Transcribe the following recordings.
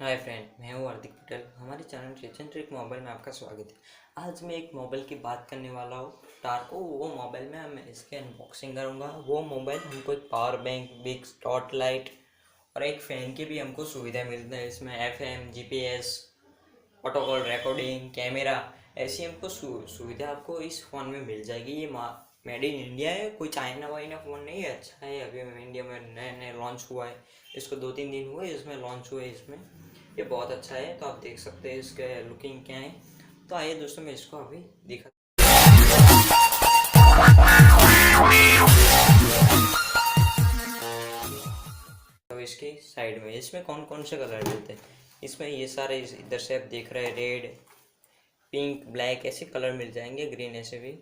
Hi friend, मैं हूँ हार्दिक पटेल। हमारे चैनल किचन ट्रिक मोबाइल में आपका स्वागत है। आज मैं एक मोबाइल की बात करने वाला हूँ टार्को। वो मोबाइल में मैं इसके अनबॉक्सिंग करूँगा। वो मोबाइल हमको एक power bank, big torch light और एक फ़ैन की भी हमको सुविधा मिलती है। इसमें FM, GPS, auto call recording, camera, ऐसी हमको सुविधा आपको इस फ़ोन में मिल जाएगी। ये मेड इन इंडिया है, कोई चाइना वाइना फ़ोन नहीं है। अच्छा है, अभी इंडिया में नए नए लॉन्च हुआ है। इसको 2-3 दिन हुए इसमें लॉन्च हुए। इसमें ये बहुत अच्छा है, तो आप देख सकते हैं इसके लुकिंग क्या है। तो आइए दोस्तों, मैं इसको अभी दिखा। तो इसकी साइड में इसमें कौन कौन से कलर मिलते हैं, इसमें ये सारे इधर से आप देख रहे हैं, रेड, पिंक, ब्लैक, ऐसे कलर मिल जाएंगे। ग्रीन ऐसे भी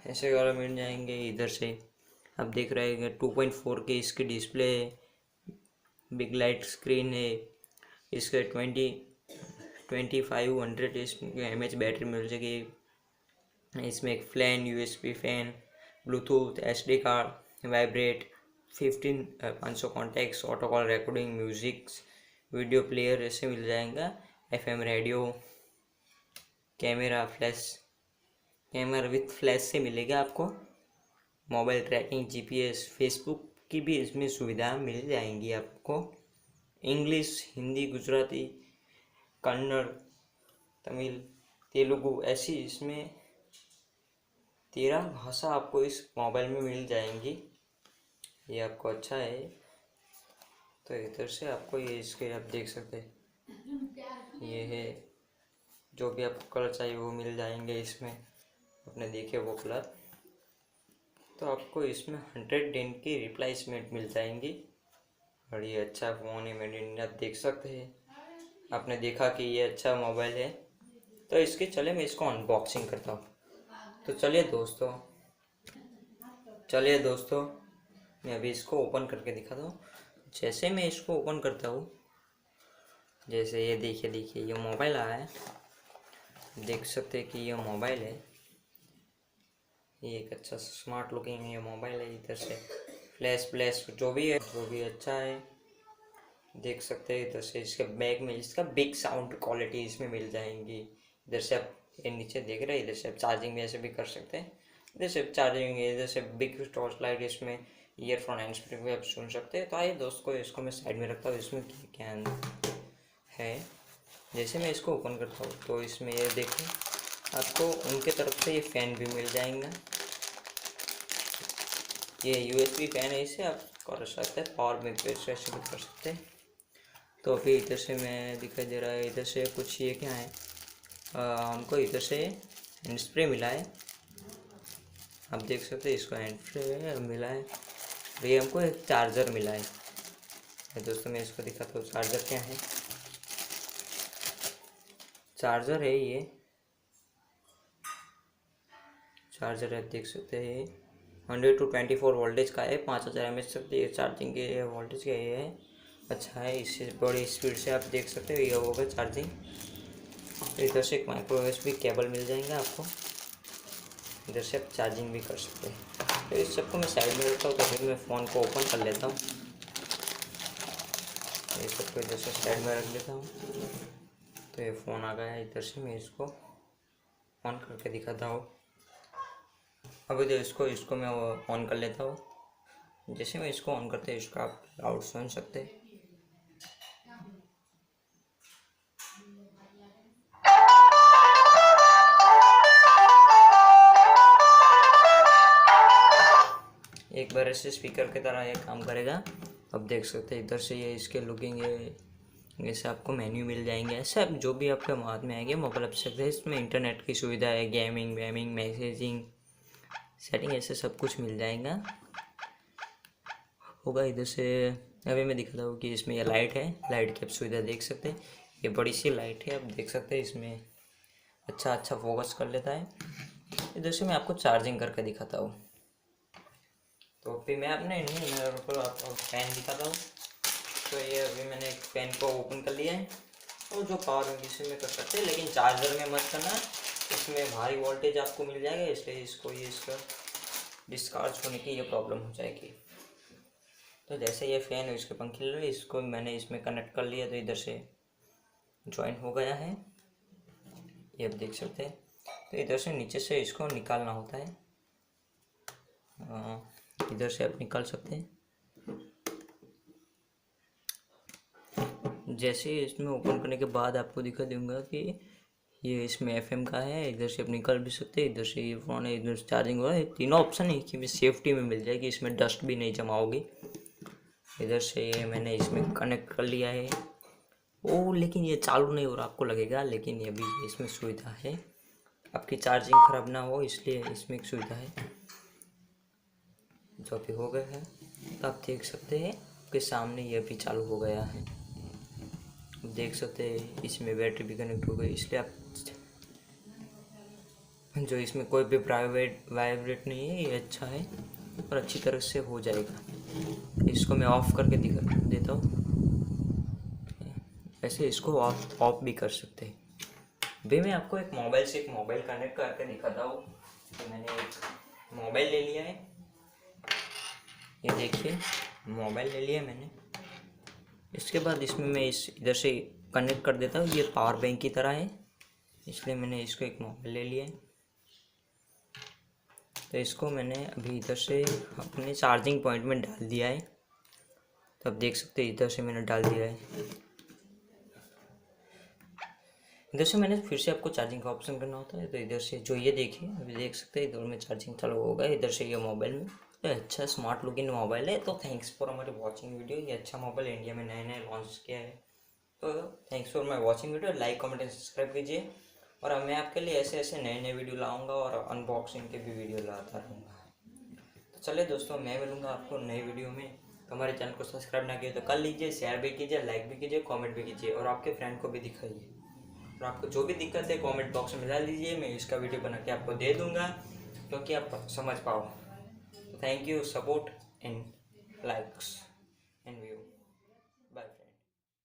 ऐसे कलर मिल जाएंगे। इधर से आप देख रहे हैं 2.4 की इसकी डिस्प्ले है, बिग लाइट स्क्रीन है। इसके 2500 mAh बैटरी मिल जाएगी। इसमें एक fan, USB fan, Bluetooth, SD card, vibrate, 500 contacts, auto call recording, music, video player ऐसे मिल जाएगा। FM radio, camera, camera with flash से मिलेगा आपको। मोबाइल ट्रैकिंग, GPS, फेसबुक की भी इसमें सुविधा मिल जाएंगी आपको। इंग्लिश, हिंदी, गुजराती, कन्नड़, तमिल, तेलुगु, ऐसी इसमें 13 भाषा आपको इस मोबाइल में मिल जाएंगी। ये आपको अच्छा है। तो इधर से आपको ये इसके आप देख सकते हैं, ये है, जो भी आपको कलर चाहिए वो मिल जाएंगे इसमें। आपने देखे वो कलर। तो आपको इसमें 100 दिन की रिप्लेसमेंट मिल जाएंगी। और ये अच्छा फ़ोन है, मेड इन इंडिया, आप देख सकते हैं। आपने देखा कि ये अच्छा मोबाइल है। तो इसके चले मैं इसको अनबॉक्सिंग करता हूँ। तो चलिए दोस्तों, मैं अभी इसको ओपन करके दिखाता हूँ। जैसे मैं इसको ओपन करता हूँ, जैसे ये देखिए ये मोबाइल आया है। देख सकते हैं कि ये मोबाइल है। ये एक अच्छा स्मार्ट लुकिंग ये मोबाइल है। इधर से फ्लैश जो भी है वो भी अच्छा है, देख सकते हैं। इधर से इसके बैक में इसका बिग साउंड क्वालिटी इसमें मिल जाएंगी। इधर से आप ये नीचे देख रहे हैं, इधर से आप चार्जिंग भी ऐसे भी कर सकते हैं। इधर से चार्जिंग, इधर से बिग टॉर्च लाइट, इसमें ईयरफोन हैंड फ्री भी आप सुन सकते हैं। तो आइए दोस्तों, इसको मैं साइड में रखता हूँ। इसमें क्या है, जैसे मैं इसको ओपन करता हूँ तो इसमें ये देखो, आपको उनके तरफ से ये फ़ैन भी मिल जाएगा। ये USB फैन है, इसे आप कर सकते हैं, पावर में भी कर सकते हैं। तो अभी इधर से मैं दिखाई दे रहा है, इधर से कुछ ये क्या है, हमको इधर से हैंड स्प्रे मिला है। आप देख सकते हैं, इसको हैंड स्प्रे मिला है। ये हमको एक चार्जर मिला है। दोस्तों मैं इसको दिखाता हूँ, चार्जर क्या है। चार्जर है ये, चार्जर है, देख सकते हैं। 100 to 24 वोल्टेज का है, 5000 mAh तक ये चार्जिंग के वोल्टेज का ये है। अच्छा है, इससे बड़ी स्पीड से आप देख सकते हो ये होगा चार्जिंग। इधर से एक माइक्रो USB केबल मिल जाएंगे आपको। इधर से आप चार्जिंग भी कर सकते हैं। तो इस सबको मैं साइड में रखता हूँ। तो फिर मैं फ़ोन को ओपन कर लेता हूँ। ये सबको इधर से साइड में रख देता हूँ। तो ये फ़ोन आ गया है। इधर से मैं इसको ऑन करके दिखाता हूँ। अभी तो इसको मैं ऑन कर लेता हूँ। जैसे मैं इसको ऑन करते हैं, इसका आप लाउड सुन सकते हैं। एक बार ऐसे स्पीकर की तरह ये काम करेगा। अब देख सकते हैं, इधर से ये इसके लुकिंग है। जैसे आपको मेन्यू मिल जाएंगे, ऐसे आप जो भी आपके हाथ में आएंगे मोबाइल आप सकते हैं। इसमें इंटरनेट की सुविधा है, गेमिंग वेमिंग, मैसेजिंग, सेटिंग, ऐसे सब कुछ मिल जाएगा होगा। इधर से अभी मैं दिखाता हूँ कि इसमें ये लाइट है, लाइट की आप सुविधा देख सकते हैं। ये बड़ी सी लाइट है, आप देख सकते हैं। इसमें अच्छा फोकस कर लेता है। इधर से मैं आपको चार्जिंग करके दिखाता हूँ। तो फिर मैं अपने आपको फ़ैन दिखाता हूँ। तो ये अभी मैंने एक फ़ैन को ओपन कर लिया है। और जो पावर है किसी में कर सकते हैं, लेकिन चार्जर में मत करना, इसमें भारी वोल्टेज आपको मिल जाएगा, इसलिए इसका डिस्चार्ज होने की ये प्रॉब्लम हो जाएगी। तो जैसे ये फ़ैन है इसके पंखे ले लिए, इसको मैंने इसमें कनेक्ट कर लिया तो इधर से ज्वाइन हो गया है, ये आप देख सकते हैं। तो इधर से नीचे से इसको निकालना होता है, इधर से आप निकाल सकते हैं। जैसे इसमें ओपन करने के बाद आपको दिखा दूंगा कि ये इसमें एफएम का है, इधर से आप निकाल भी सकते हैं, इधर से ये फ़ोन है, इधर से चार्जिंग हो रहा है। तीनों ऑप्शन है कि सेफ्टी में मिल जाएगी, इसमें डस्ट भी नहीं जमा होगी। इधर से ये मैंने इसमें कनेक्ट कर लिया है। ओ लेकिन ये चालू नहीं हो रहा आपको लगेगा, लेकिन ये भी इसमें सुविधा है, आपकी चार्जिंग ख़राब ना हो इसलिए इसमें एक सुविधा है। जो अभी हो गया है तो आप देख सकते हैं कि सामने ये भी चालू हो गया है, देख सकते हैं इसमें बैटरी भी कनेक्ट हो गई। इसलिए आप जो इसमें कोई भी वाइब्रेट नहीं है, ये अच्छा है और अच्छी तरह से हो जाएगा। इसको मैं ऑफ़ करके दिखा देता हूँ, ऐसे इसको ऑफ भी कर सकते हैं। भाई मैं आपको एक मोबाइल से एक मोबाइल कनेक्ट करके दिखाता हूँ। तो मैंने एक मोबाइल ले लिया है, ये देखिए मोबाइल ले लिया मैंने। इसके बाद इसमें मैं इधर से कनेक्ट कर देता हूँ, ये पावर बैंक की तरह है, इसलिए मैंने इसको एक मोबाइल ले लिया है। तो इसको मैंने अभी इधर से अपने चार्जिंग पॉइंट में डाल दिया है, तो आप देख सकते हैं इधर से मैंने डाल दिया है। इधर से मैंने फिर से आपको चार्जिंग का ऑप्शन करना होता है, तो इधर से जो ये देखिए अभी देख सकते हैं इधर में चार्जिंग चालू होगा। इधर से ये मोबाइल में तो अच्छा स्मार्ट लुकिंग मोबाइल है। तो थैंक्स फॉर हमारे वॉचिंग वीडियो। ये अच्छा मोबाइल इंडिया में नए नए लॉन्च किया है। तो thanks for my watching video, like comment and subscribe कीजिए। और मैं आपके लिए ऐसे ऐसे नए नए वीडियो लाऊंगा और अनबॉक्सिंग के भी वीडियो लाता रहूँगा। तो चलिए दोस्तों, मैं मिलूँगा आपको नए वीडियो में। तो हमारे चैनल को सब्सक्राइब ना किए तो कर लीजिए, शेयर भी कीजिए, लाइक भी कीजिए, कमेंट भी कीजिए और आपके फ्रेंड को भी दिखाइए। और आपको जो भी दिक्कत है कमेंट बॉक्स में डाल दीजिए, मैं इसका वीडियो बना के आपको दे दूँगा क्योंकि आप समझ पाओ। Thank you support and likes and view.